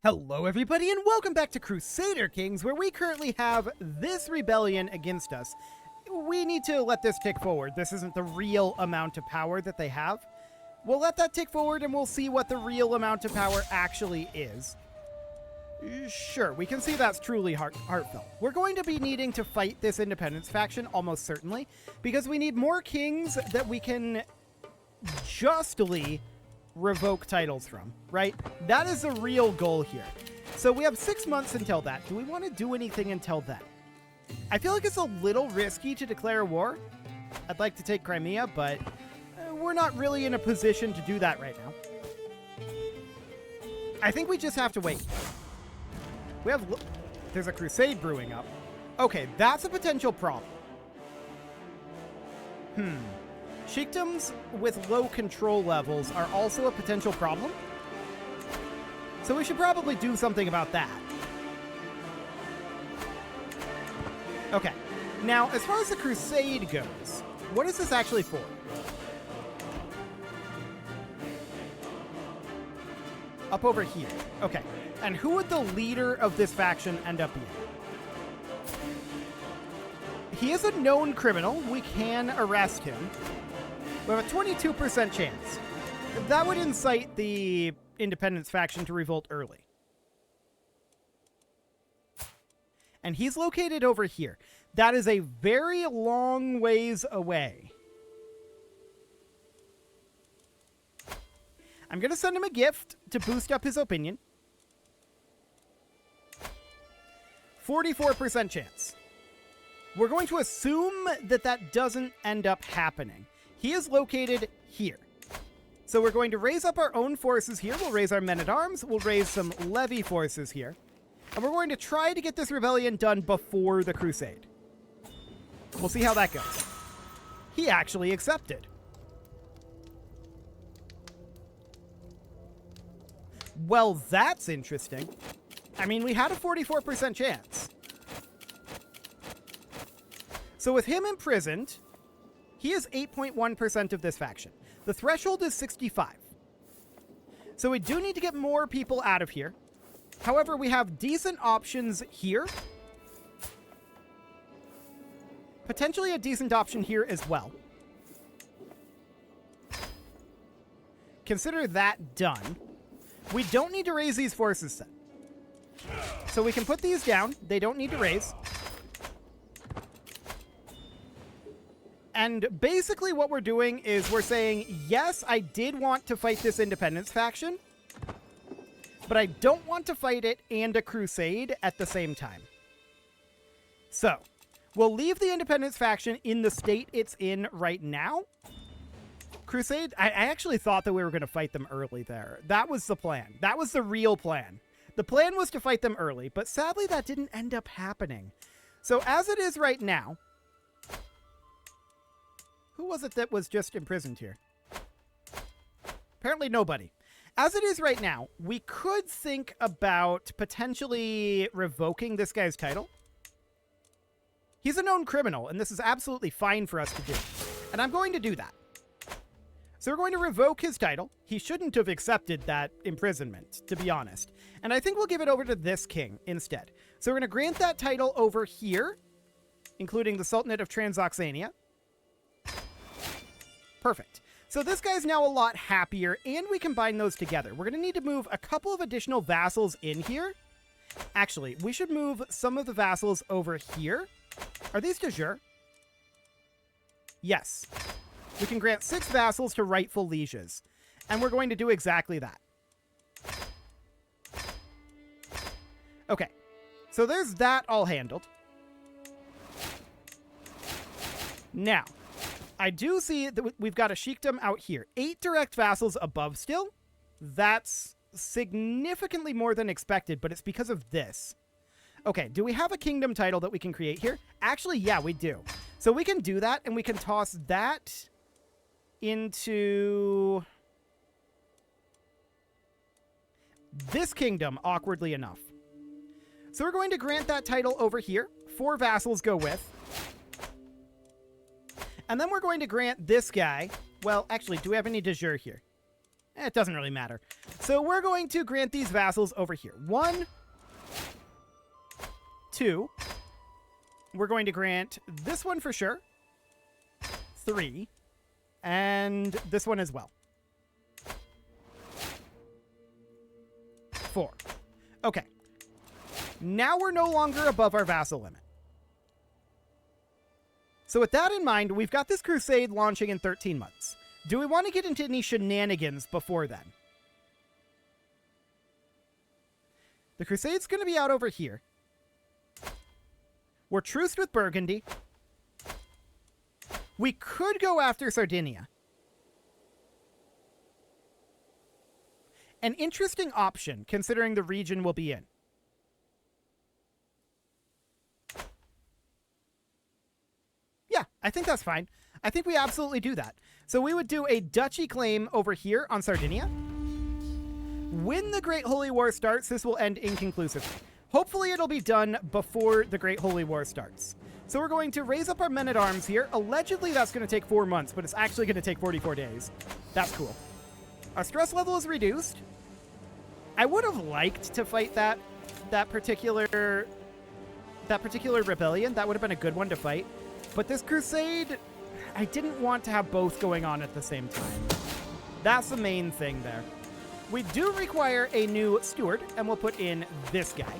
Hello everybody and welcome back to Crusader Kings, where we currently have this rebellion against us. We need to let this tick forward. This isn't the real amount of power that they have. We'll let that tick forward and we'll see what the real amount of power actually is. Sure, we can see that's truly heartfelt. We're going to be needing to fight this independence faction, almost certainly, because we need more kings that we can justly revoke titles from, right? That is the real goal here. So we have 6 months until that. Do we want to do anything until then? I feel like it's a little risky to declare war. I'd like to take Crimea, but we're not really in a position to do that right now. I think we just have to wait. There's a crusade brewing up. Okay, that's a potential problem. Sheikdoms with low control levels are also a potential problem. So we should probably do something about that. Okay. Now, as far as the crusade goes, what is this actually for? Up over here. Okay. And who would the leader of this faction end up being? He is a known criminal. We can arrest him. We have a 22% chance. That would incite the independence faction to revolt early. And he's located over here. That is a very long ways away. I'm going to send him a gift to boost up his opinion. 44% chance. We're going to assume that that doesn't end up happening. He is located here. So we're going to raise up our own forces here. We'll raise our men-at-arms. We'll raise some levy forces here. And we're going to try to get this rebellion done before the crusade. We'll see how that goes. He actually accepted. Well, that's interesting. I mean, we had a 44% chance. So with him imprisoned, he is 8.1% of this faction. The threshold is 65. So we do need to get more people out of here. However, we have decent options here. Potentially a decent option here as well. Consider that done. We don't need to raise these forces then. So we can put these down. They don't need to raise. And basically what we're doing is we're saying, yes, I did want to fight this independence faction, but I don't want to fight it and a crusade at the same time. So we'll leave the independence faction in the state it's in right now. Crusade, I actually thought that we were going to fight them early there. That was the plan. That was the real plan. The plan was to fight them early, but sadly that didn't end up happening. So as it is right now, who was it that was just imprisoned here? Apparently nobody. As it is right now, we could think about potentially revoking this guy's title. He's a known criminal, and this is absolutely fine for us to do. And I'm going to do that. So we're going to revoke his title. He shouldn't have accepted that imprisonment, to be honest. And I think we'll give it over to this king instead. So we're going to grant that title over here, including the Sultanate of Transoxania. Perfect. So this guy's now a lot happier, and we combine those together. We're going to need to move a couple of additional vassals in here. Actually, we should move some of the vassals over here. Are these de jure? Yes. We can grant 6 vassals to rightful lieges, and we're going to do exactly that. Okay. So there's that all handled. Now, I do see that we've got a sheikdom out here. 8 direct vassals above still. That's significantly more than expected, but it's because of this. Okay, do we have a kingdom title that we can create here? Actually, yeah, we do. So we can do that, and we can toss that into this kingdom, awkwardly enough. So we're going to grant that title over here. 4 vassals go with. And then we're going to grant this guy... Well, actually, do we have any de jure here? It doesn't really matter. So we're going to grant these vassals over here. 1, 2. We're going to grant this one for sure. 3. And this one as well. 4. Okay. Now we're no longer above our vassal limit. So with that in mind, we've got this crusade launching in 13 months. Do we want to get into any shenanigans before then? The crusade's going to be out over here. We're truced with Burgundy. We could go after Sardinia. An interesting option, considering the region we'll be in. Yeah, I think that's fine. I think we absolutely do that. So we would do a duchy claim over here on Sardinia. When the Great Holy War starts, this will end inconclusively. Hopefully it'll be done before the Great Holy War starts. So we're going to raise up our men-at-arms here. Allegedly, that's going to take 4 months, but it's actually going to take 44 days. That's cool. Our stress level is reduced. I would have liked to fight that particular rebellion. That would have been a good one to fight. But this crusade, I didn't want to have both going on at the same time. That's the main thing there. We do require a new steward, and we'll put in this guy.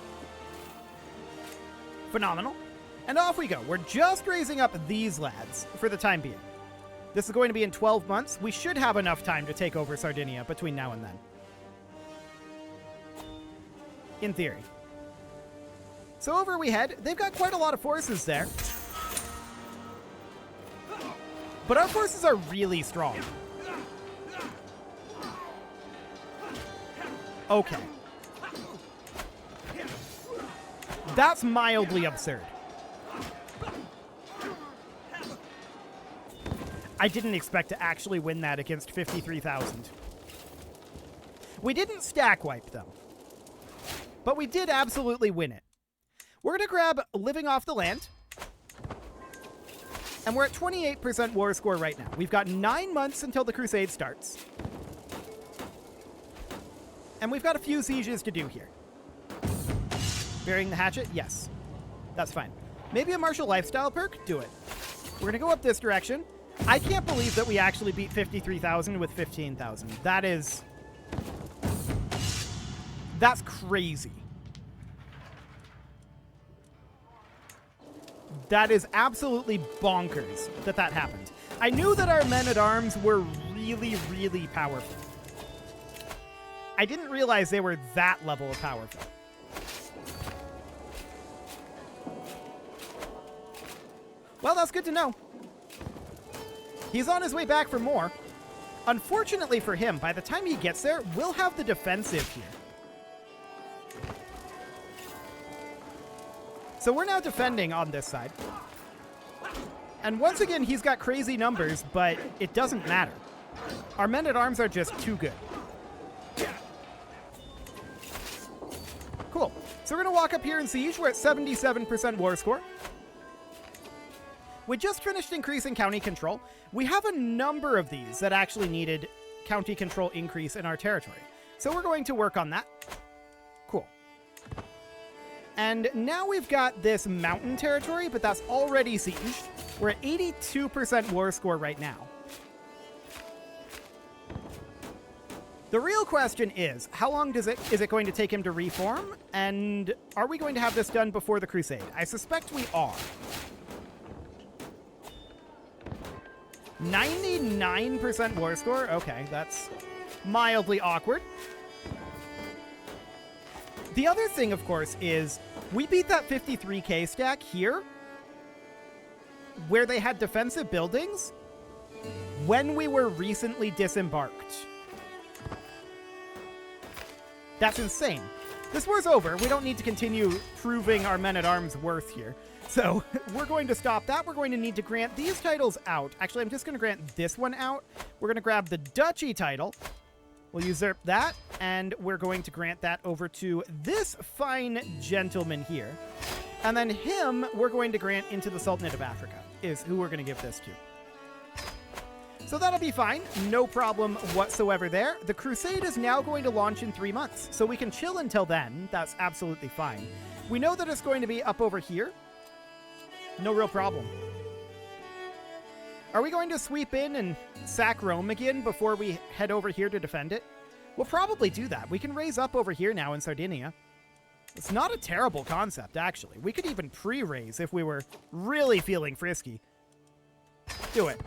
Phenomenal. And off we go. We're just raising up these lads for the time being. This is going to be in 12 months. We should have enough time to take over Sardinia between now and then. In theory. So over we head. They've got quite a lot of forces there. But our forces are really strong. Okay. That's mildly absurd. I didn't expect to actually win that against 53,000. We didn't stack wipe them. But we did absolutely win it. We're going to grab living off the land. And we're at 28% war score right now. We've got 9 months until the crusade starts. And we've got a few sieges to do here. Burying the hatchet? Yes. That's fine. Maybe a martial lifestyle perk? Do it. We're going to go up this direction. I can't believe that we actually beat 53,000 with 15,000. That's crazy. That is absolutely bonkers that happened. I knew that our men-at-arms were really, really powerful. I didn't realize they were that level of powerful. Well, that's good to know. He's on his way back for more. Unfortunately for him, by the time he gets there, we'll have the defensive here. So we're now defending on this side. And once again, he's got crazy numbers, but it doesn't matter. Our men-at-arms are just too good. Cool. So we're going to walk up here in siege. We're at 77% war score. We just finished increasing county control. We have a number of these that actually needed county control increase in our territory. So we're going to work on that. Cool. And now we've got this mountain territory, but that's already sieged. We're at 82% war score right now. The real question is, how long is it going to take him to reform? And are we going to have this done before the crusade? I suspect we are. 99% war score? Okay, that's mildly awkward. The other thing, of course, is we beat that 53k stack here, where they had defensive buildings, when we were recently disembarked. That's insane. This war's over. We don't need to continue proving our men-at-arms worth here. So we're going to stop that. We're going to need to grant these titles out. Actually, I'm just going to grant this one out. We're going to grab the duchy title. We'll usurp that, and we're going to grant that over to this fine gentleman here. And then him, we're going to grant into the Sultanate of Africa, is who we're going to give this to. So that'll be fine. No problem whatsoever there. The crusade is now going to launch in 3 months, so we can chill until then. That's absolutely fine. We know that it's going to be up over here. No real problem. Are we going to sweep in and sack Rome again before we head over here to defend it? We'll probably do that. We can raise up over here now in Sardinia. It's not a terrible concept, actually. We could even pre-raise if we were really feeling frisky. Do it.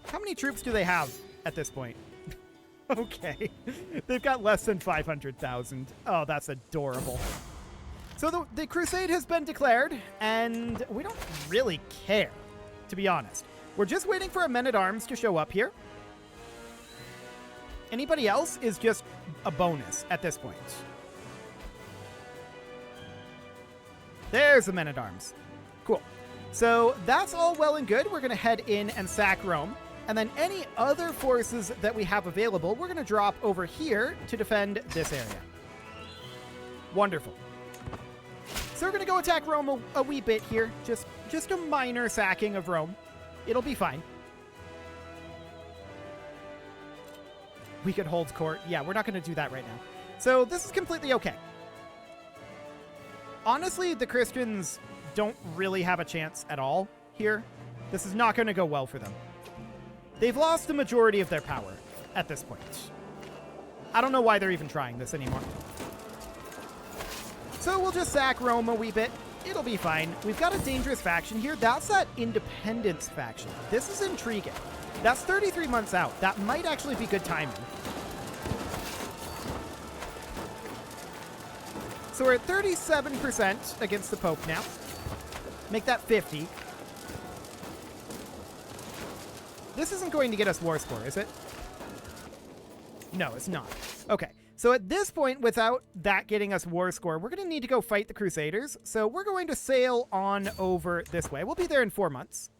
How many troops do they have at this point? Okay. They've got less than 500,000. Oh, that's adorable. So the crusade has been declared, and we don't really care, to be honest. We're just waiting for our men-at-arms to show up here. Anybody else is just a bonus at this point. There's the men-at-arms. Cool. So that's all well and good. We're going to head in and sack Rome. And then any other forces that we have available, we're going to drop over here to defend this area. Wonderful. So we're going to go attack Rome a wee bit here. Just a minor sacking of Rome. It'll be fine. We could hold court. Yeah, we're not going to do that right now. So this is completely okay. Honestly, the Christians don't really have a chance at all here. This is not going to go well for them. They've lost the majority of their power at this point. I don't know why they're even trying this anymore. So we'll just sack Rome a wee bit. It'll be fine. We've got a dangerous faction here. That's that independence faction. This is intriguing. That's 33 months out. That might actually be good timing. So we're at 37% against the Pope now. Make that 50. This isn't going to get us war score, is it? No, it's not. Okay, so at this point, without that getting us war score, we're going to need to go fight the Crusaders. So we're going to sail on over this way. We'll be there in 4 months.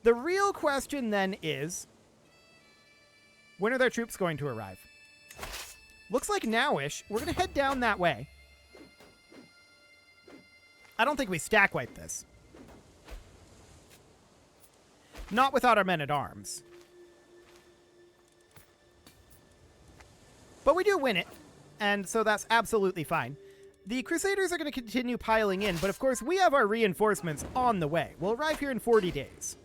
The real question then is, when are their troops going to arrive? Looks like now-ish. We're going to head down that way. I don't think we stack wipe this. Not without our men-at-arms. But we do win it, and so that's absolutely fine. The Crusaders are going to continue piling in, but of course we have our reinforcements on the way. We'll arrive here in 40 days.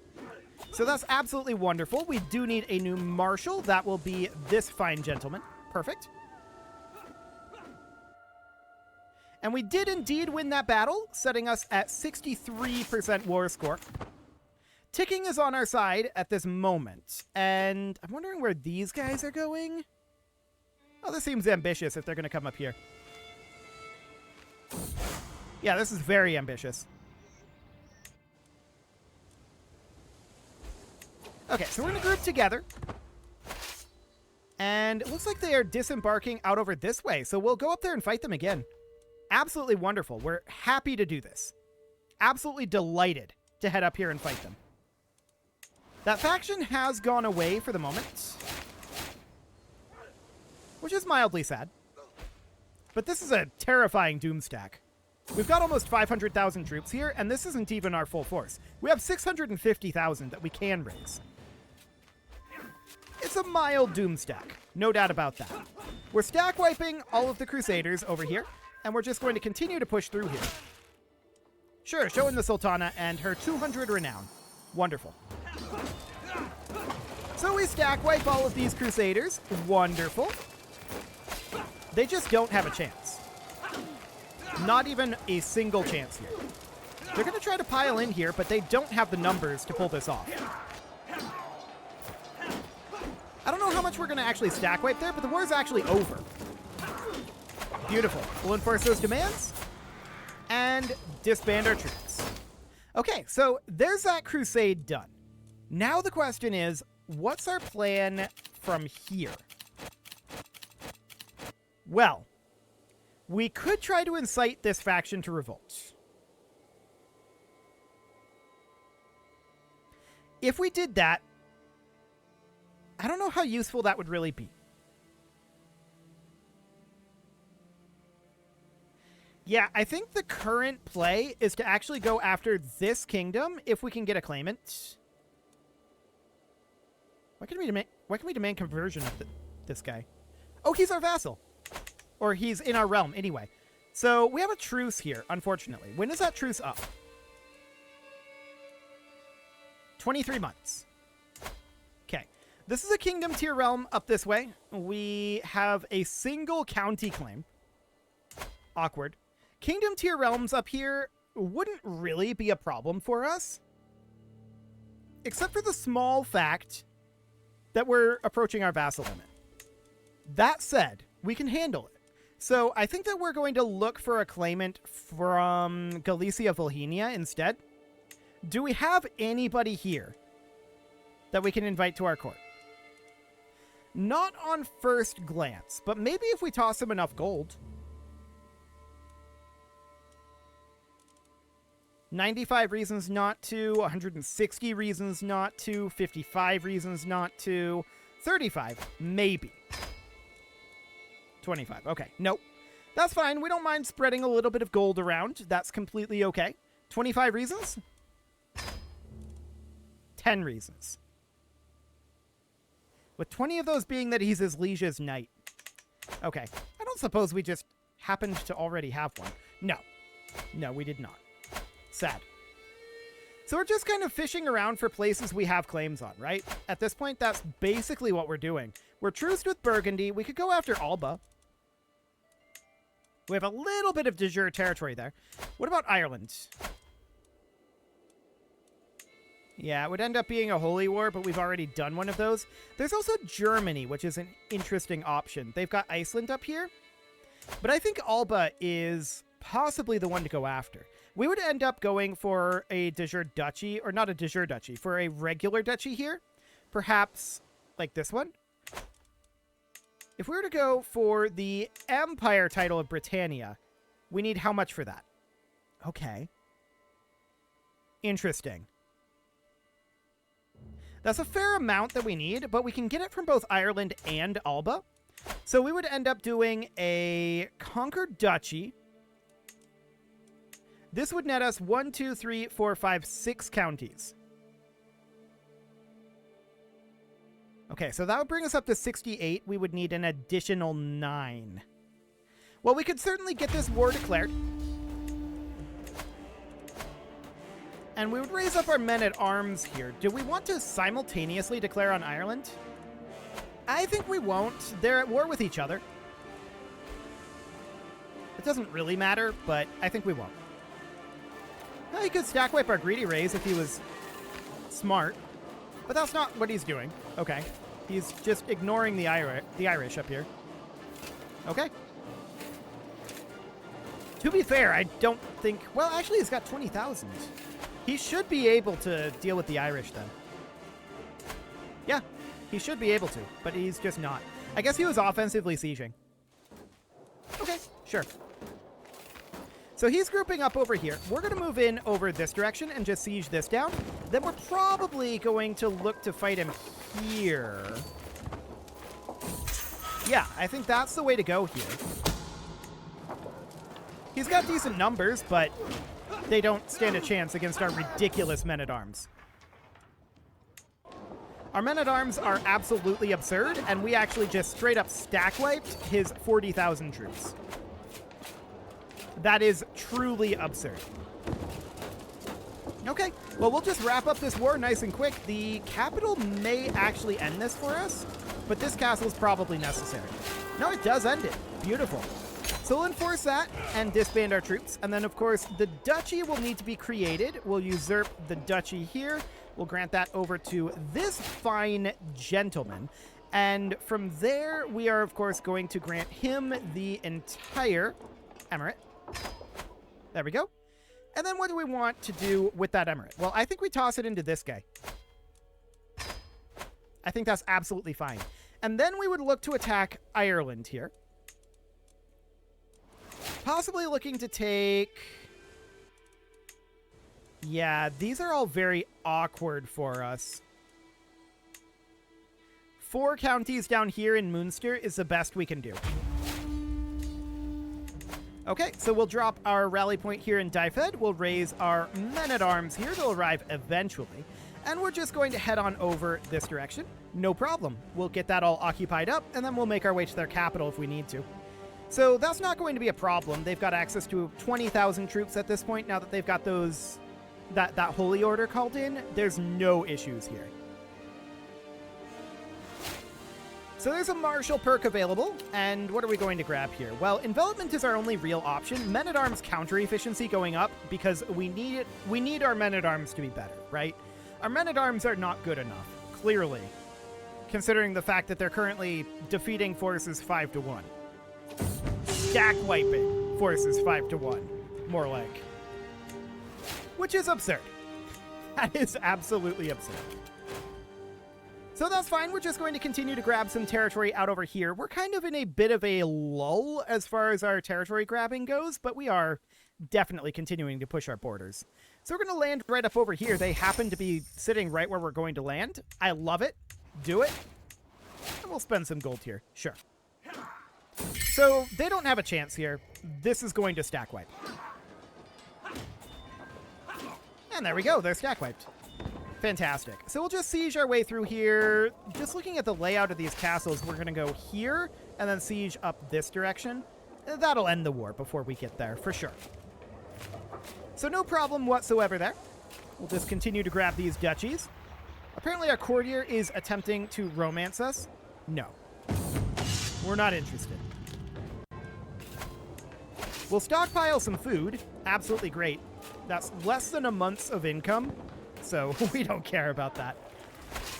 So that's absolutely wonderful. We do need a new marshal. That will be this fine gentleman. Perfect. And we did indeed win that battle, setting us at 63% war score. Ticking is on our side at this moment, and I'm wondering where these guys are going. Oh, this seems ambitious if they're going to come up here. Yeah, this is very ambitious. Okay, so we're going to group together. And it looks like they are disembarking out over this way, so we'll go up there and fight them again. Absolutely wonderful. We're happy to do this. Absolutely delighted to head up here and fight them. That faction has gone away for the moment, which is mildly sad. But this is a terrifying doom stack. We've got almost 500,000 troops here, and this isn't even our full force. We have 650,000 that we can raise. It's a mild doom stack, no doubt about that. We're stack wiping all of the Crusaders over here, and we're just going to continue to push through here. Sure, show in the Sultana and her 200 renown. Wonderful. So we stack wipe all of these Crusaders. Wonderful. They just don't have a chance. Not even a single chance here. They're going to try to pile in here, but they don't have the numbers to pull this off. I don't know how much we're going to actually stack wipe there, but the war is actually over. Beautiful. We'll enforce those demands and disband our troops. Okay, so there's that crusade done. Now the question is, what's our plan from here? Well, we could try to incite this faction to revolt. If we did that, I don't know how useful that would really be. Yeah, I think the current play is to actually go after this kingdom if we can get a claimant. Why can we demand conversion of this guy? Oh, he's our vassal. Or he's in our realm anyway. So we have a truce here, unfortunately. When is that truce up? 23 months. Okay. This is a kingdom tier realm up this way. We have a single county claim. Awkward. Kingdom tier realms up here wouldn't really be a problem for us. Except for the small fact that we're approaching our vassal limit. That said, we can handle it. So I think that we're going to look for a claimant from Galicia Volhynia instead. Do we have anybody here that we can invite to our court? Not on first glance, but maybe if we toss him enough gold. 95 reasons not to, 160 reasons not to, 55 reasons not to, 35, maybe. 25, okay, nope. That's fine, we don't mind spreading a little bit of gold around. That's completely okay. 25 reasons? 10 reasons. With 20 of those being that he's his liege's knight. Okay, I don't suppose we just happened to already have one. No. No, we did not. Sad. So we're just kind of fishing around for places we have claims on, right? At this point, that's basically what we're doing. We're truced with Burgundy. We could go after Alba. We have a little bit of de jure territory there. What about Ireland? Yeah, it would end up being a holy war, but we've already done one of those. There's also Germany, which is an interesting option. They've got Iceland up here. But I think Alba is possibly the one to go after. We would end up going for a de jure duchy, or not a de jure duchy, for a regular duchy here. Perhaps like this one. If we were to go for the Empire title of Britannia, we need how much for that? Okay. Interesting. That's a fair amount that we need, but we can get it from both Ireland and Alba. So we would end up doing a conquered duchy. This would net us 1, 2, 3, 4, 5, 6 counties. Okay, so that would bring us up to 68. We would need an additional 9. Well, we could certainly get this war declared. And we would raise up our men-at-arms here. Do we want to simultaneously declare on Ireland? I think we won't. They're at war with each other. It doesn't really matter, but I think we won't. Well, he could stack wipe our greedy raise if he was smart. But that's not what he's doing. Okay. He's just ignoring the Irish up here. Okay. To be fair, I don't think... Well, actually, he's got 20,000. He should be able to deal with the Irish, then. Yeah, he should be able to, but he's just not. I guess he was offensively sieging. Okay, sure. So he's grouping up over here. We're going to move in over this direction and just siege this down. Then we're probably going to look to fight him here. Yeah, I think that's the way to go here. He's got decent numbers, but they don't stand a chance against our ridiculous men-at-arms. Our men-at-arms are absolutely absurd, and we actually just straight up stack-wiped his 40,000 troops. That is truly absurd. Okay, well, we'll just wrap up this war nice and quick. The capital may actually end this for us, but this castle is probably necessary. No, it does end it. Beautiful. So we'll enforce that and disband our troops. And then, of course, the duchy will need to be created. We'll usurp the duchy here. We'll grant that over to this fine gentleman. And from there, we are, of course, going to grant him the entire emirate. There we go. And then what do we want to do with that emirate? Well, I think we toss it into this guy. I think that's absolutely fine. And then we would look to attack Ireland here. Possibly looking to take... Yeah, these are all very awkward for us. 4 counties down here in Munster is the best we can do. Okay, so we'll drop our rally point here in Dyfed. We'll raise our men-at-arms here. They'll arrive eventually. And we're just going to head on over this direction. No problem. We'll get that all occupied up, and then we'll make our way to their capital if we need to. So that's not going to be a problem. They've got access to 20,000 troops at this point, now that they've got those that Holy Order called in. There's no issues here. So there's a martial perk available, and what are we going to grab here? Well, envelopment is our only real option. Men-at-arms counter efficiency going up because we need our men-at-arms to be better, right? Our men-at-arms are not good enough, clearly, considering the fact that they're currently defeating forces 5-1. Stack wiping forces 5-1, more like. Which is absurd. That is absolutely absurd. So that's fine. We're just going to continue to grab some territory out over here. We're kind of in a bit of a lull as far as our territory grabbing goes, but we are definitely continuing to push our borders. So we're going to land right up over here. They happen to be sitting right where we're going to land. I love it. Do it. And we'll spend some gold here. Sure. So they don't have a chance here. This is going to stack wipe. And there we go. They're stack wiped. Fantastic. So we'll just siege our way through here. Just looking at the layout of these castles, we're going to go here and then siege up this direction. That'll end the war before we get there, for sure. So no problem whatsoever there. We'll just continue to grab these duchies. Apparently our courtier is attempting to romance us. No. We're not interested. We'll stockpile some food. Absolutely great. That's less than a month's of income, so we don't care about that.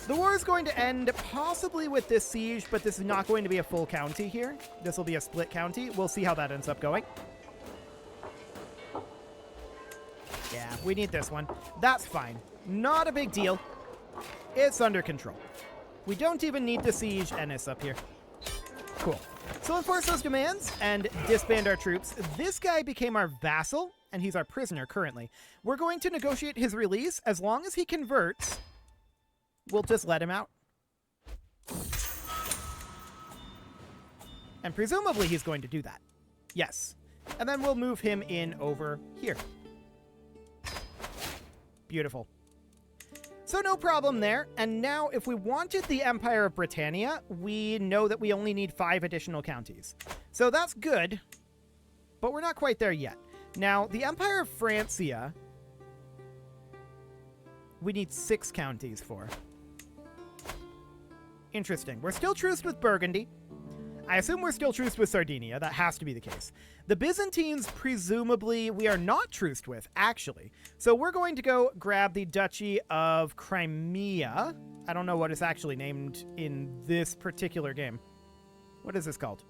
The war is going to end possibly with this siege, but this is not going to be a full county here. This will be a split county. We'll see how that ends up going. Yeah, we need this one. That's fine. Not a big deal. It's under control. We don't even need to siege Ennis up here. Cool. So enforce those demands and disband our troops. This guy became our vassal, and he's our prisoner currently. We're going to negotiate his release. As long as he converts, we'll just let him out. And presumably he's going to do that. Yes. And then we'll move him in over here. Beautiful. So no problem there. And now if we wanted the Empire of Britannia, we know that we only need 5 additional counties. So that's good, but we're not quite there yet. Now, the Empire of Francia, we need 6 counties for. Interesting. We're still truced with Burgundy. I assume we're still truced with Sardinia. That has to be the case. The Byzantines, presumably, we are not truced with, actually. So we're going to go grab the Duchy of Crimea. I don't know what it's actually named in this particular game. What is this called?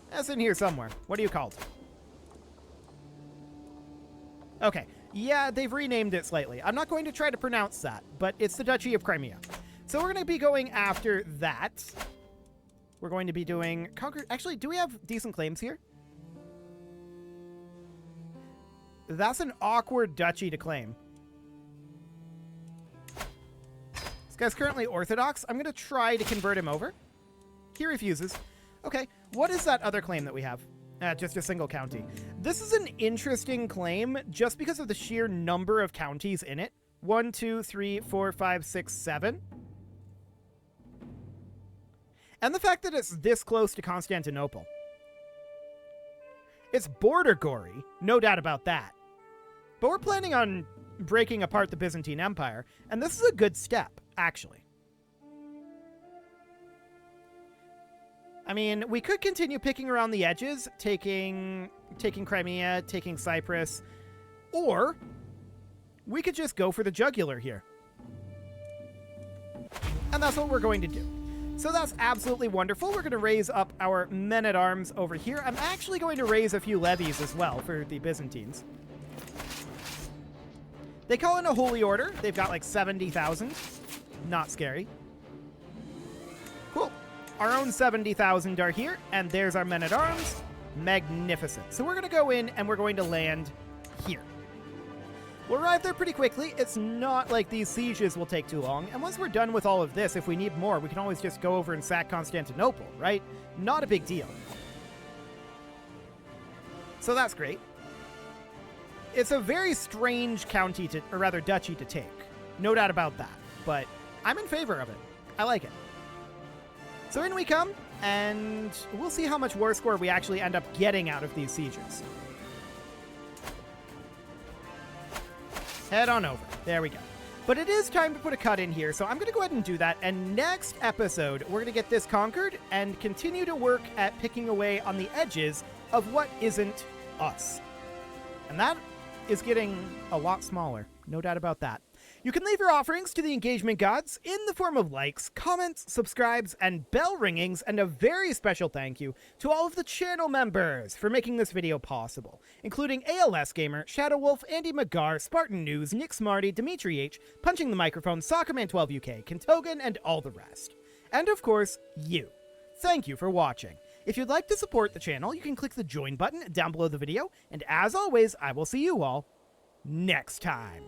That's in here somewhere. What are you called? Okay. Yeah, they've renamed it slightly. I'm not going to try to pronounce that, but it's the Duchy of Crimea. So we're going to be going after that. We're going to be doing... Actually, do we have decent claims here? That's an awkward duchy to claim. This guy's currently Orthodox. I'm going to try to convert him over. He refuses. Okay, what is that other claim that we have? Just a single county. This is an interesting claim just because of the sheer number of counties in it. 1, 2, 3, 4, 5, 6, 7. And the fact that it's this close to Constantinople. It's border gory, no doubt about that. But we're planning on breaking apart the Byzantine Empire, and this is a good step, actually. I mean, we could continue picking around the edges, taking Crimea, taking Cyprus, or we could just go for the jugular here. And that's what we're going to do. So that's absolutely wonderful. We're going to raise up our men-at-arms over here. I'm actually going to raise a few levies as well for the Byzantines. They call in a Holy Order. They've got like 70,000. Not scary. Cool. Our own 70,000 are here, and there's our men-at-arms. Magnificent. So we're going to go in, and we're going to land here. We'll arrive there pretty quickly. It's not like these sieges will take too long. And once we're done with all of this, if we need more, we can always just go over and sack Constantinople, right? Not a big deal. So that's great. It's a very strange county to, or rather duchy to take. No doubt about that. But I'm in favor of it. I like it. So in we come, and we'll see how much war score we actually end up getting out of these sieges. Head on over. There we go. But it is time to put a cut in here, so I'm going to go ahead and do that. And next episode, we're going to get this conquered and continue to work at picking away on the edges of what isn't us. And that is getting a lot smaller. No doubt about that. You can leave your offerings to the engagement gods in the form of likes, comments, subscribes, and bell ringings, and a very special thank you to all of the channel members for making this video possible, including ALS Gamer, Shadow Wolf, Andy McGar, Spartan News, Nick Smarty, Dimitri H, Punching the Microphone, Soccerman12UK, Kentogan, and all the rest. And of course, you. Thank you for watching. If you'd like to support the channel, you can click the join button down below the video, and as always, I will see you all next time.